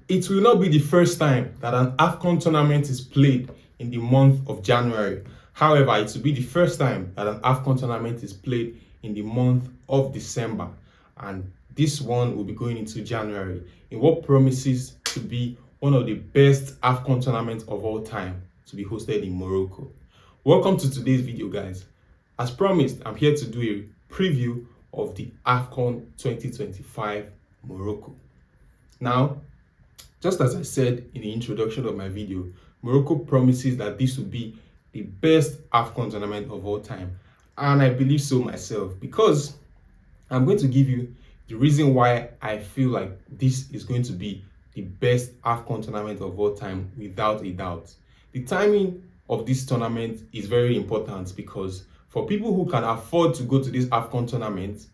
It will not be the first time that an AFCON tournament is played in the month of January. However, it will be the first time that an AFCON tournament is played in the month of December. And this one will be going into January in what promises to be one of the best AFCON tournaments of all time to be hosted in Morocco. Welcome to today's video, guys. As promised, I'm here to do a preview of the AFCON 2025 Morocco. Now, just as I said in the introduction of my video, Morocco promises that this will be the best AFCON tournament of all time. And I believe so myself, because I'm going to give you the reason why I feel like this is going to be the best AFCON tournament of all time, without a doubt. The timing of this tournament is very important because for people who can afford to go to this AFCON tournament,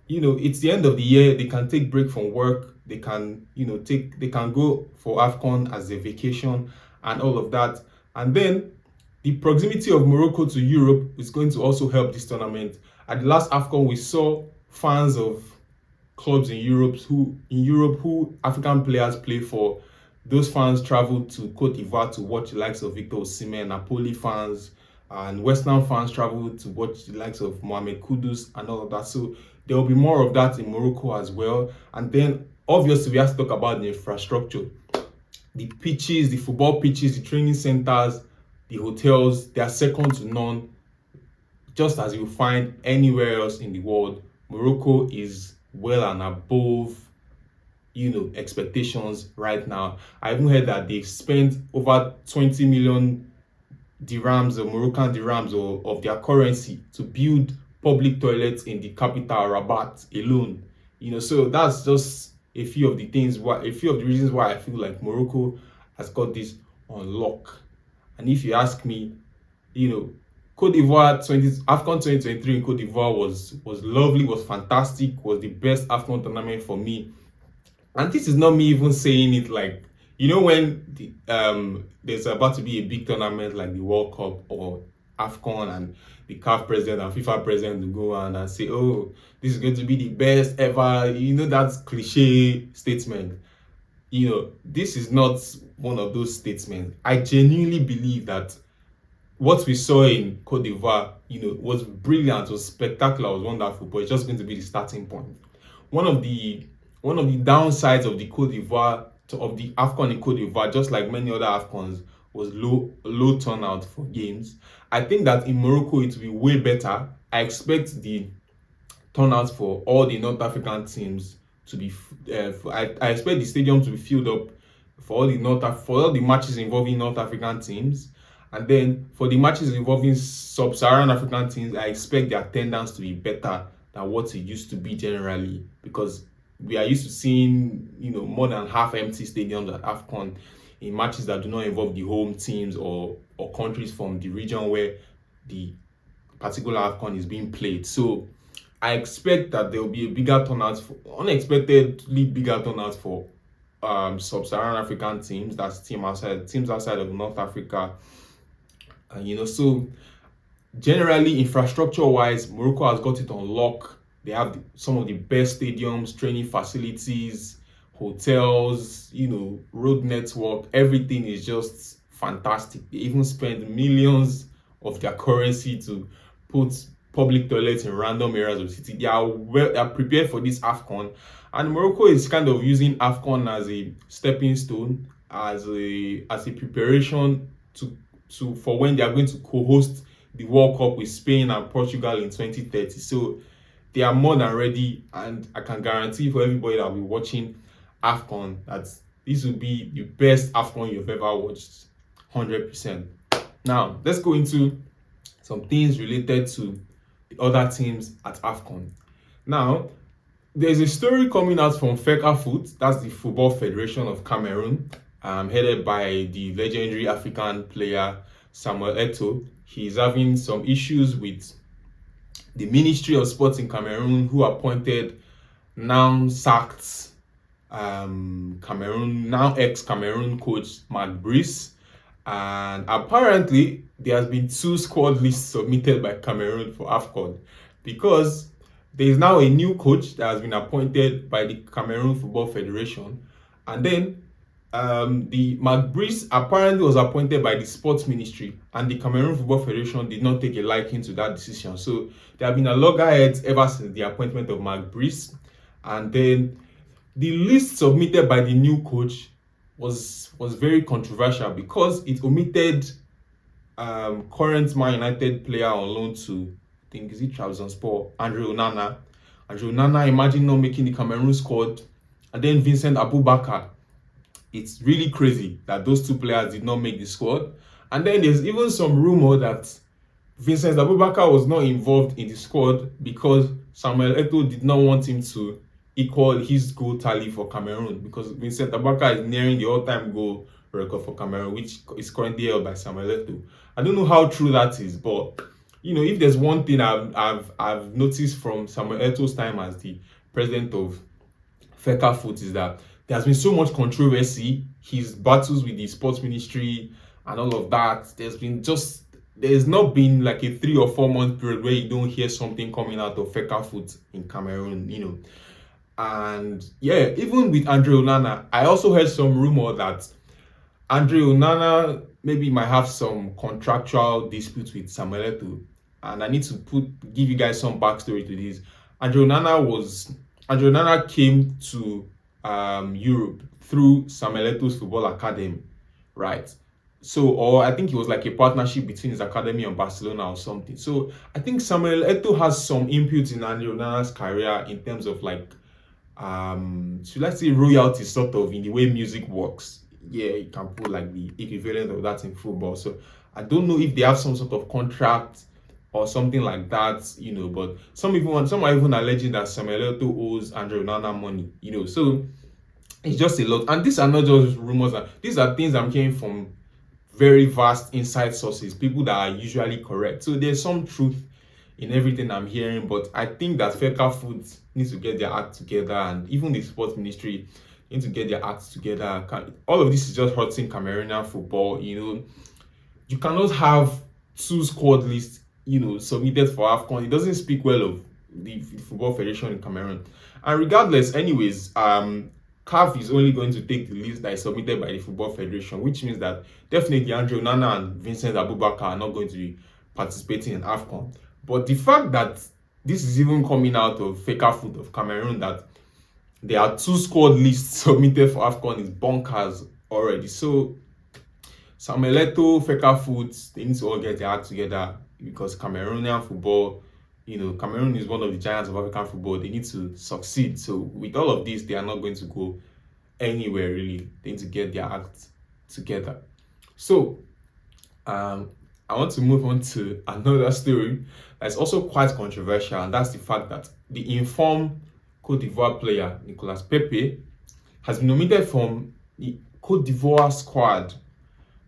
it's the end of the year. They can take break from work. They can, they can go for AFCON as a vacation and all of that. And then the proximity of Morocco to Europe is going to also help this tournament. At the last AFCON, we saw fans of clubs in Europe who African players play for. Those fans traveled to Cote d'Ivoire to watch the likes of Victor Osimhen, Napoli fans, and Western fans traveled to watch the likes of Mohamed Kudus and all of that. So there will be more of that in Morocco as well. And then obviously we have to talk about the infrastructure. The pitches, the football pitches, the training centers, the hotels, they are second to none. Just as you find anywhere else in the world, Morocco is well and above expectations right now. I even heard that they've spent over 20 million dirhams or Moroccan dirhams or of their currency to build public toilets in the capital Rabat alone. So that's just a few of the reasons why I feel like Morocco has got this on lock. And if you ask me, Cote d'Ivoire AFCON 2023 in Cote d'Ivoire was lovely, was fantastic, was the best AFCON tournament for me. And this is not me even saying it like, when there's about to be a big tournament like the World Cup or AFCON, and the CAF president and FIFA president will go on and say, oh, this is going to be the best ever. That's cliche statement. This is not one of those statements. I genuinely believe that what we saw in Cote d'Ivoire, was brilliant, was spectacular, was wonderful, but it's just going to be the starting point. One of the downsides of the AFCON in Cote d'Ivoire, just like many other AFCONs, was low turnout for games. I think that in Morocco it will be way better. I expect the turnout for all the North African teams to be. I expect the stadium to be filled up for all the matches involving North African teams. And then for the matches involving Sub-Saharan African teams, I expect the attendance to be better than what it used to be generally, because we are used to seeing, more than half empty stadiums at AFCON in matches that do not involve the home teams or countries from the region where the particular AFCON is being played. So I expect that there will be a bigger turnout, unexpectedly bigger turnout for Sub-Saharan African teams. That's teams outside of North Africa. So generally, infrastructure-wise, Morocco has got it on lock. They have some of the best stadiums, training facilities, hotels, road network. Everything is just fantastic. They even spend millions of their currency to put public toilets in random areas of the city. They are prepared for this AFCON. And Morocco is kind of using AFCON as a stepping stone, as a preparation for when they are going to co-host the World Cup with Spain and Portugal in 2030. So they are more than ready, and I can guarantee for everybody that will be watching AFCON that this will be the best AFCON you've ever watched, 100%. Now, let's go into some things related to the other teams at AFCON. Now, there's a story coming out from FECAFOOT, that's the Football Federation of Cameroon, headed by the legendary African player Samuel Eto'o. He's having some issues with the Ministry of Sports in Cameroon, who appointed now sacked now ex-Cameroon coach Mark Brice. And apparently there has been 2 squad lists submitted by Cameroon for AFCON, because there is now a new coach that has been appointed by the Cameroon Football Federation, And then the McBreeze apparently was appointed by the sports ministry, and the Cameroon Football Federation did not take a liking to that decision. So there have been a loggerheads ever since the appointment of McBreeze. And then the list submitted by the new coach was very controversial because it omitted current Man United player on loan to, I think, is it Trabzonspor, Andre Onana. Andre Onana, imagine not making the Cameroon squad. And then Vincent Abubakar. It's really crazy that those two players did not make the squad. And then there's even some rumor that Vincent Abubakar was not involved in the squad because Samuel Eto'o did not want him to equal his goal tally for Cameroon, because Vincent Abubakar is nearing the all-time goal record for Cameroon, which is currently held by Samuel Eto'o. I don't know how true that is, but if there's one thing I've noticed from Samuel Eto'o's time as the president of FIFA Foot is that there has been so much controversy, his battles with the sports ministry and all of that. There's not been like a 3 or 4 month period where you don't hear something coming out of FIFA Foot in Cameroon, And yeah, even with Andre Onana, I also heard some rumor that Andre Onana maybe might have some contractual disputes with Samuel Eto'o. And I need to give you guys some backstory to this. Andre Onana came to Europe through Samuel Eto'o's football academy, right? So, or I think it was like a partnership between his academy and Barcelona or something. So I think Samuel Eto'o has some input in Andre Onana's career in terms of like, should I say royalty, sort of, in the way music works. Yeah, you can put like the equivalent of that in football. So I don't know if they have some sort of contract or something like that, but some are even alleging that Samuel Eto'o owes Andre Onana money, so it's just a lot. And these are not just rumors, these are things I'm hearing from very vast inside sources, people that are usually correct. So there's some truth in everything I'm hearing, but I think that FIFA Foot needs to get their act together, and even the sports ministry need to get their acts together. All of this is just hurting Cameroonian football. You cannot have 2 squad lists submitted for AFCON. It doesn't speak well of the Football Federation in Cameroon. And regardless, anyways, CAF is only going to take the list that is submitted by the Football Federation, which means that definitely Andre Onana and Vincent Abubakar are not going to be participating in AFCON. But the fact that this is even coming out of FIFA Foot of Cameroon, that there are 2 squad lists submitted for AFCON, is bonkers already. So Samuel Eto'o, FIFA Foot, they need to all get their act together, because Cameroonian football, Cameroon is one of the giants of African football. They need to succeed. So with all of this, they are not going to go anywhere really. They need to get their act together. So I want to move on to another story that's also quite controversial, and that's the fact that the informed Cote d'Ivoire player Nicolas Pepe has been nominated from the Cote d'Ivoire squad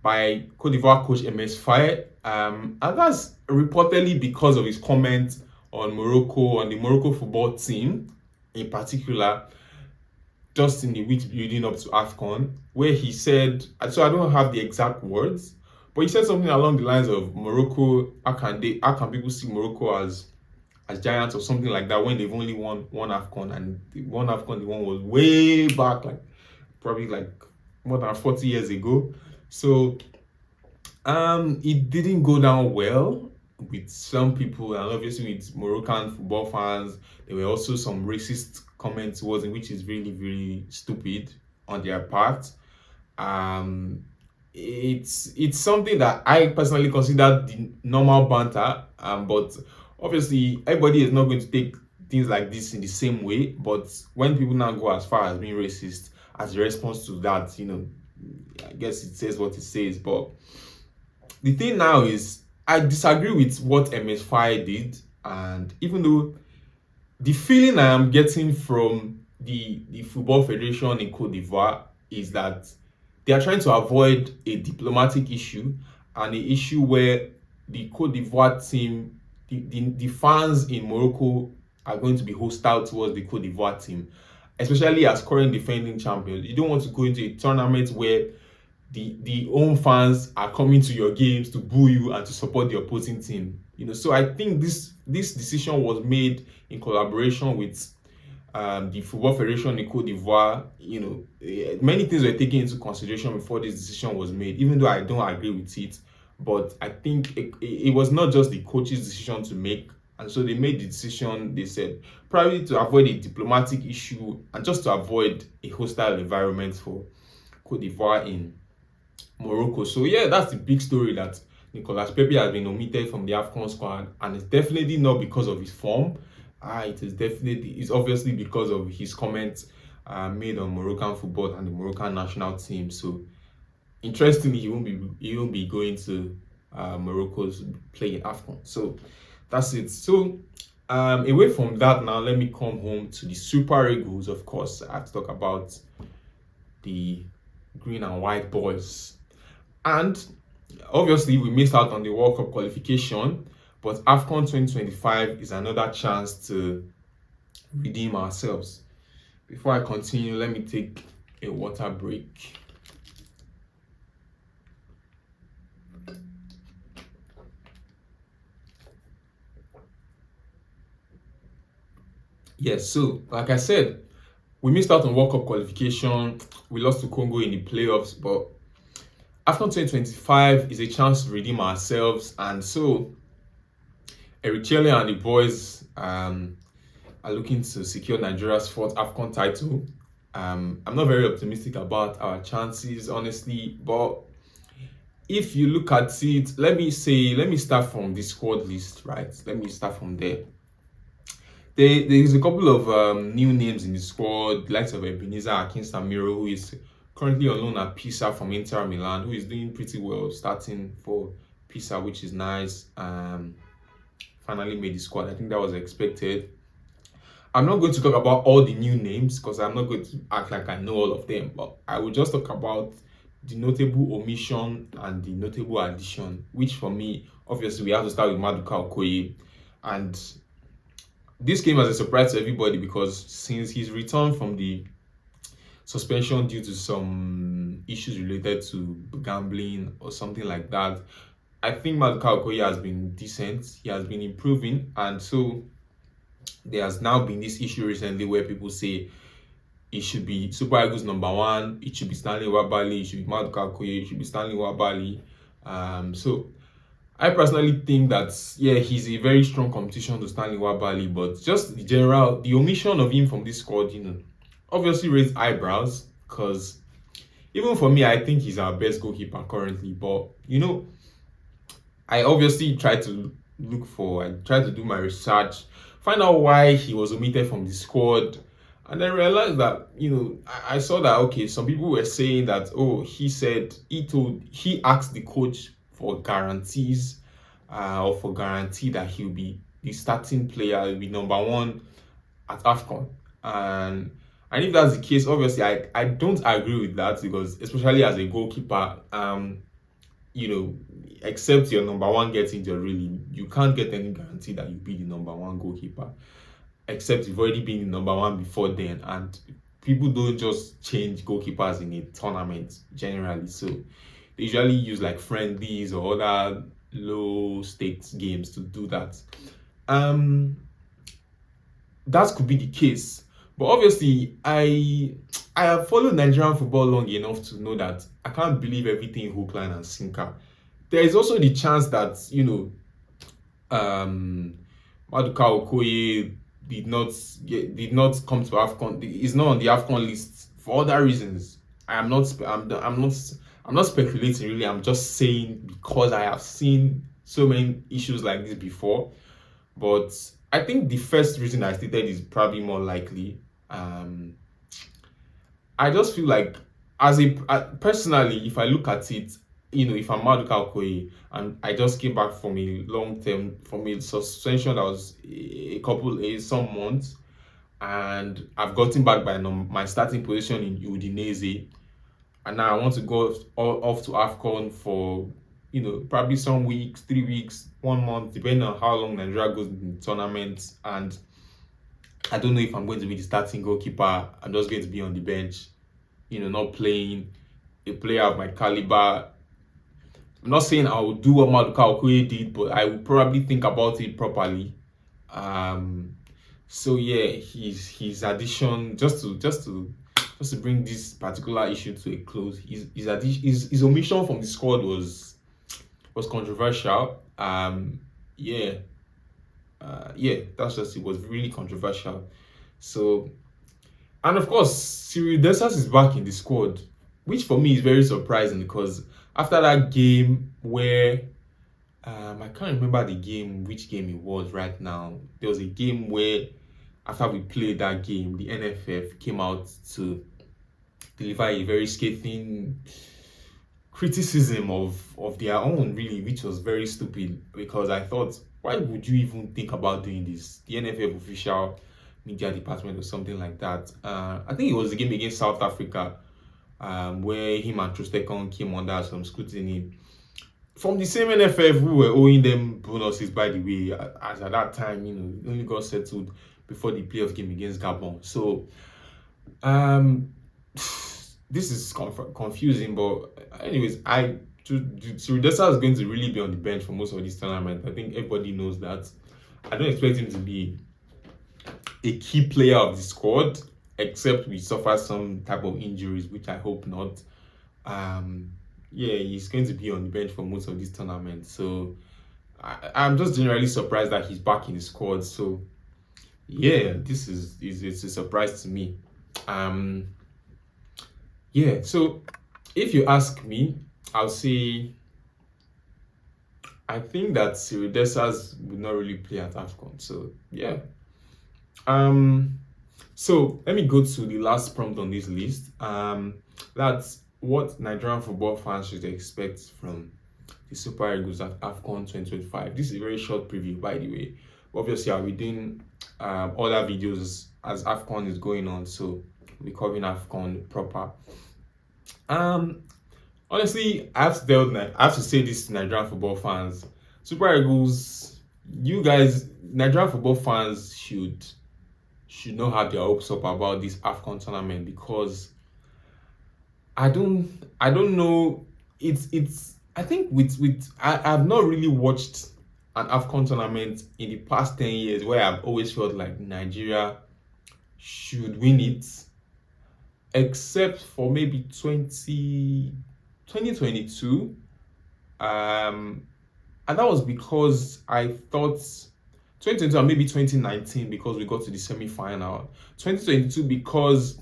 by Cote d'Ivoire coach MS Faye, and that's reportedly because of his comments on the Morocco football team in particular, just in the weeks leading up to AFCON, where he said, so I don't have the exact words, but he said something along the lines of Morocco, how can people see Morocco as giants or something like that, when they've only won one AFCON, and the one AFCON they won was way back, probably more than 40 years ago. So it didn't go down well with some people, and obviously with Moroccan football fans. There were also some racist comments towards him, which is really, really stupid on their part. It's something that I personally consider the normal banter, but obviously everybody is not going to take things like this in the same way. But when people now go as far as being racist as a response to that, I guess it says what it says. But the thing now is, I disagree with what MS Faye did, and even though the feeling I am getting from the Football Federation in Cote d'Ivoire is that they are trying to avoid a diplomatic issue, and an issue where the Cote d'Ivoire team, the fans in Morocco are going to be hostile towards the Cote d'Ivoire team, especially as current defending champions. You don't want to go into a tournament where the home fans are coming to your games to boo you and to support the opposing team. So I think this decision was made in collaboration with the Football Federation in Cote d'Ivoire, many things were taken into consideration before this decision was made, even though I don't agree with it. But I think it was not just the coach's decision to make. And so they made the decision, they said, probably to avoid a diplomatic issue and just to avoid a hostile environment for Cote d'Ivoire in Morocco. So yeah, that's the big story, that Nicolas Pepe has been omitted from the AFCON squad, and it's definitely not because of his form. It's obviously because of his comments made on Moroccan football and the Moroccan national team. So interestingly, he won't be going to Morocco's play in AFCON. So that's it. So away from that, now let me come home to the Super Eagles. Of course, I have to talk about the green and white boys. And obviously, we missed out on the World Cup qualification, but AFCON 2025 is another chance to redeem ourselves. Before I continue, let me take a water break. Yes, so like I said, we missed out on World Cup qualification. We lost to Congo in the playoffs, but AFCON 2025 is a chance to redeem ourselves. And so Chelle and the boys are looking to secure Nigeria's fourth AFCON title. I'm not very optimistic about our chances, honestly, but if you look at it, let me start from the squad list, right? Let me start from there. There's a couple of new names in the squad, the likes of Ebenezer Akinsamiro, who is currently on loan at Pisa from Inter Milan, who is doing pretty well, starting for Pisa, which is nice. Finally made the squad. I think that was expected. I'm not going to talk about all the new names because I'm not going to act like I know all of them, but I will just talk about the notable omission and the notable addition, which for me, obviously, we have to start with Maduka Okoye. And this came as a surprise to everybody because since his return from the suspension due to some issues related to gambling or something like that, I think Maduka Okoye has been decent. He has been improving, and so there has now been this issue recently where people say it should be Super Eagles number one, it should be Stanley Wabali, it should be Maduka Okoye, it should be Stanley Wabali. So I personally think that he's a very strong competition to Stanley Wabali, but just the omission of him from this squad, obviously raised eyebrows because even for me, I think he's our best goalkeeper currently. But I obviously tried to do my research, find out why he was omitted from the squad, and then realized that I saw that some people were saying that he asked the coach for guarantees or for guarantee that he'll be the starting player, he'll be number one at AFCON. And if that's the case, obviously I don't agree with that, because especially as a goalkeeper, except your number one gets injured, really, you can't get any guarantee that you'll be the number one goalkeeper, except you've already been the number one before then. And people don't just change goalkeepers in a tournament generally. So they usually use like friendlies or other low stakes games to do that. That could be the case. But obviously, I have followed Nigerian football long enough to know that I can't believe everything hook, line, and sinker. There is also the chance that Maduka Okoye did not come to AFCON. Is not on the AFCON list for other reasons. I'm not speculating, really. I'm just saying because I have seen so many issues like this before. But I think the first reason I stated is probably more likely. I just feel like, personally, if I look at it, if I'm Maduka Okoye and I just came back from a suspension that was some months, and I've gotten back by my starting position in Udinese, and now I want to go off to AFCON for probably some weeks, 3 weeks, 1 month, depending on how long Nigeria goes in the tournament. And I don't know if I'm going to be the starting goalkeeper. I'm just going to be on the bench, not playing. A player of my caliber, I'm not saying I will do what Maduka Okoye did, but I will probably think about it properly. So yeah, his addition, just to bring this particular issue to a close, his omission from the squad was controversial. Yeah, yeah, that's just it was really controversial. So, and of course, Cyril Dessers is back in the squad, which for me is very surprising because after that game where I can't remember the game, which game it was right now. There was a game where after we played that game, the NFF came out to deliver a very scathing criticism of their own, really, which was very stupid because I thought, why would you even think about doing this? The NFF official media department or something like that. I think it was the game against South Africa, where him and Trostekon came under some scrutiny from the same NFF who were owing them bonuses, by the way, as at that time, it only got settled before the playoff game against Gabon. So, um, this is confusing, but anyways, Surdesa is going to really be on the bench for most of this tournament. I think everybody knows that. I don't expect him to be a key player of the squad, except we suffer some type of injuries, which I hope not. Yeah, he's going to be on the bench for most of this tournament. So I'm just generally surprised that he's back in the squad. So yeah, this is it's a surprise to me. Yeah, so if you ask me, I'll say I think that Cyril Dessers would not really play at AFCON. So yeah. So let me go to the last prompt on this list. That's what Nigerian football fans should expect from the Super Eagles at AFCON 2025. This is a very short preview, by the way. Obviously, I'll be doing other videos as AFCON is going on, so we'll be covering AFCON proper. Honestly, I have to say this to Nigerian football fans. Super Eagles, you guys, Nigerian football fans should not have their hopes up about this AFCON tournament because I don't know. It's I think I've not really watched an AFCON tournament in the past 10 years where I've always felt like Nigeria should win it, except for maybe 2022. And that was because I thought 2022 and maybe 2019 because we got to the semi-final. 2022 because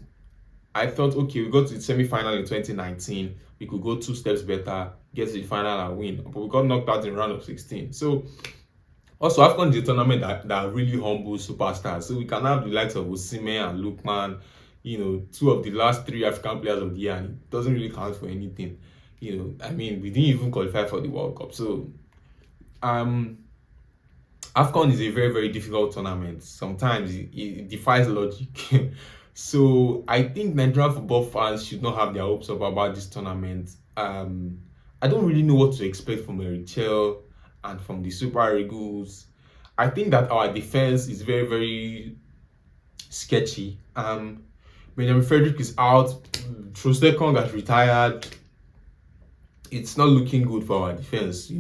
I thought, okay, we got to the semi-final in 2019. We could go 2 steps better, get to the final and win. But we got knocked out in round of 16. So also AFCON is a tournament that really humbles superstars. So we can have the likes of Osimhen and Lookman, 2 of the last 3 African players of the year, and it doesn't really count for anything. I mean, we didn't even qualify for the World Cup. So AFCON is a very, very difficult tournament. Sometimes it defies logic. So I think Nigerian football fans should not have their hopes up about this tournament. I don't really know what to expect from Chelle and from the Super Eagles. I think that our defense is very, very sketchy. Benjamin Frederick is out. Trostekong has retired. It's not looking good for our defense,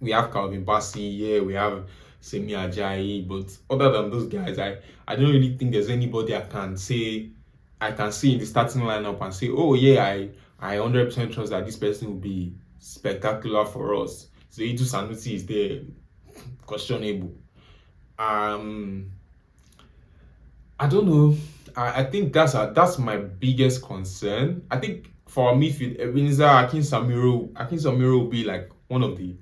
We have Calvin Bassey, yeah, we have Semi Ajayi, but other than those guys, I don't really think there's anybody I can see in the starting lineup and say, oh yeah, I 100% trust that this person will be spectacular for us. So Itu Sanusi is there, questionable. I don't know. I think that's my biggest concern. I think for midfield, Ebenezer Akinsamiro will be like one of the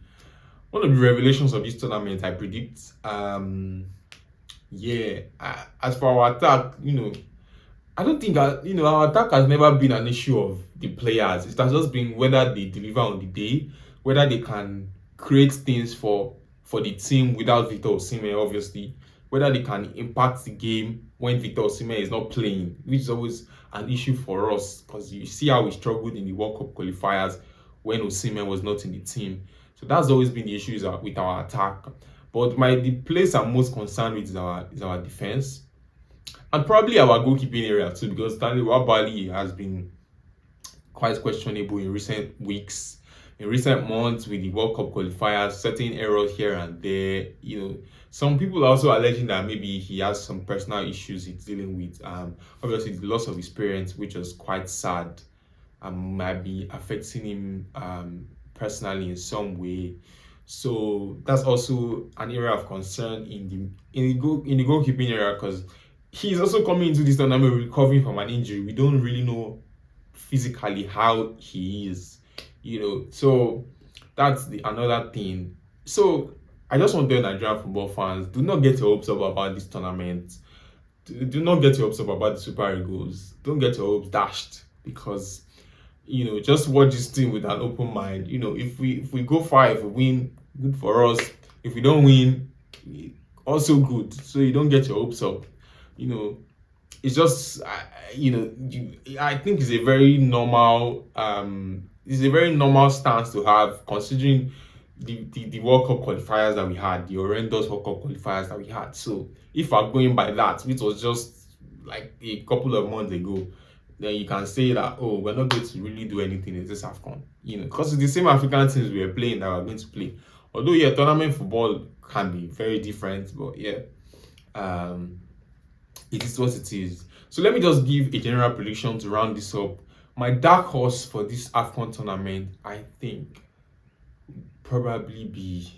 revelations of this tournament, I predict. Yeah. As for our attack, I don't think our attack has never been an issue of the players. It has just been whether they deliver on the day, whether they can create things for the team without Victor Osimhen, obviously, whether they can impact the game when Victor Osimhen is not playing, which is always an issue for us because you see how we struggled in the World Cup qualifiers when Osimhen was not in the team. So that's always been the issue with our attack. But the place I'm most concerned with is our defense. And probably our goalkeeping area too, because Stanley Wabali has been quite questionable in recent weeks. in recent months with the World Cup qualifiers, certain errors here and there. Some people are also alleging that maybe he has some personal issues he's dealing with. Obviously, the loss of his parents, which was quite sad, might be affecting him personally in some way. So that's also an area of concern in the goalkeeping area, because he's also coming into this tournament recovering from an injury. We don't really know physically how he is, So that's the another thing. So I just want to tell Nigerian football fans: do not get your hopes up about this tournament. Do not get your hopes up about the Super Eagles. Don't get your hopes dashed, because just watch this team with an open mind. If we go far, if we win, good for us. If we don't win, also good. So you don't get your hopes up. It's just I think it's a very normal stance to have, considering the World Cup qualifiers that we had, the horrendous World Cup qualifiers that we had. So if we're going by that, which was just like a couple of months ago, then you can say that, oh, we're not going to really do anything in this AFCON, because it's the same African teams we are playing that we're going to play. Although, yeah, tournament football can be very different, but yeah, it is what it is. So let me just give a general prediction to round this up. My dark horse for this AFCON tournament, I think, probably be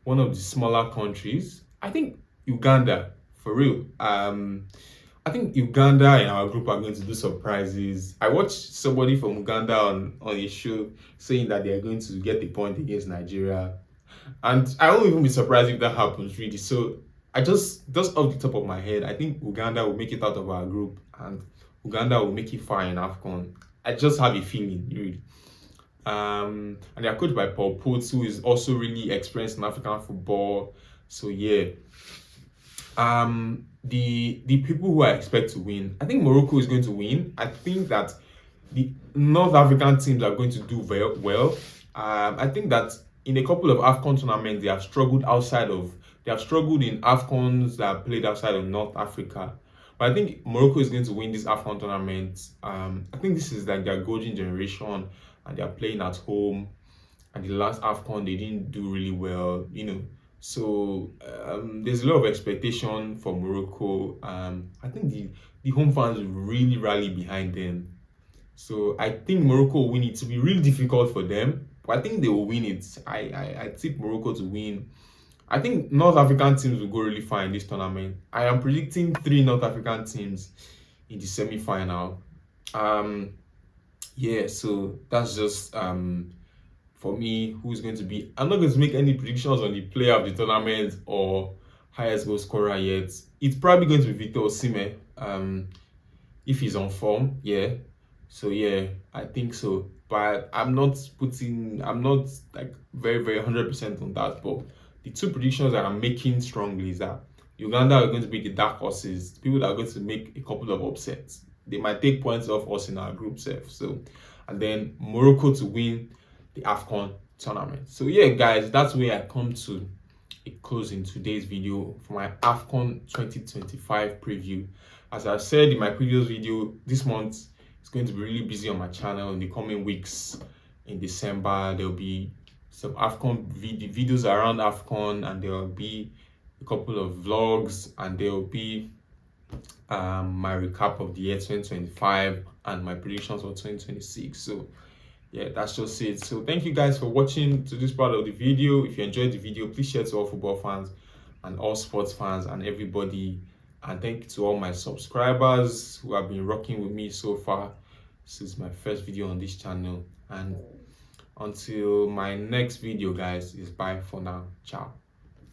one of the smaller countries. I think Uganda, for real. I think Uganda and our group are going to do surprises. I watched somebody from Uganda on a show saying that they are going to get the point against Nigeria, and I won't even be surprised if that happens, really. So I just off the top of my head, I think Uganda will make it out of our group, and Uganda will make it far in AFCON. I just have a feeling, really. And they are coached by Paul Potts, who is also really experienced in African football. So yeah. The people who I expect to win, I think Morocco is going to win. I think that the North African teams are going to do very well. I think that in a couple of AFCON tournaments, they have struggled in AFCONs that are played outside of North Africa. But I think Morocco is going to win this AFCON tournament. I think this is like their golden generation, and they are playing at home. And the last AFCON, they didn't do really well, So there's a lot of expectation for Morocco. I think the home fans will really rally behind them. So I think Morocco will win it. To be really difficult for them, but I think they will win it. I tip Morocco to win. I think North African teams will go really far in this tournament. I am predicting 3 North African teams in the semi-final. Yeah, so that's just for me, who's going to be. I'm not going to make any predictions on the player of the tournament or highest goal scorer yet. It's probably going to be Victor Osimhen, if he's on form. Yeah. So yeah, I think so. But I'm not like very, very 100% on that. But the 2 predictions that I'm making strongly is that Uganda are going to be the dark horses, people that are going to make a couple of upsets. They might take points off us in our group self. So, and then Morocco to win the AFCON tournament. So yeah, guys, that's where I come to a close in today's video for my AFCON 2025 preview. As I said in my previous video, this month is going to be really busy on my channel. In the coming weeks in December, there'll be some AFCON videos around AFCON, and there will be a couple of vlogs, and there will be my recap of the year 2025 and my predictions for 2026. So yeah, that's just it. So thank you guys for watching to this part of the video. If you enjoyed the video, please share to all football fans and all sports fans and everybody. And thank you to all my subscribers who have been rocking with me so far. This is my first video on this channel, and until my next video, guys, is bye for now. Ciao.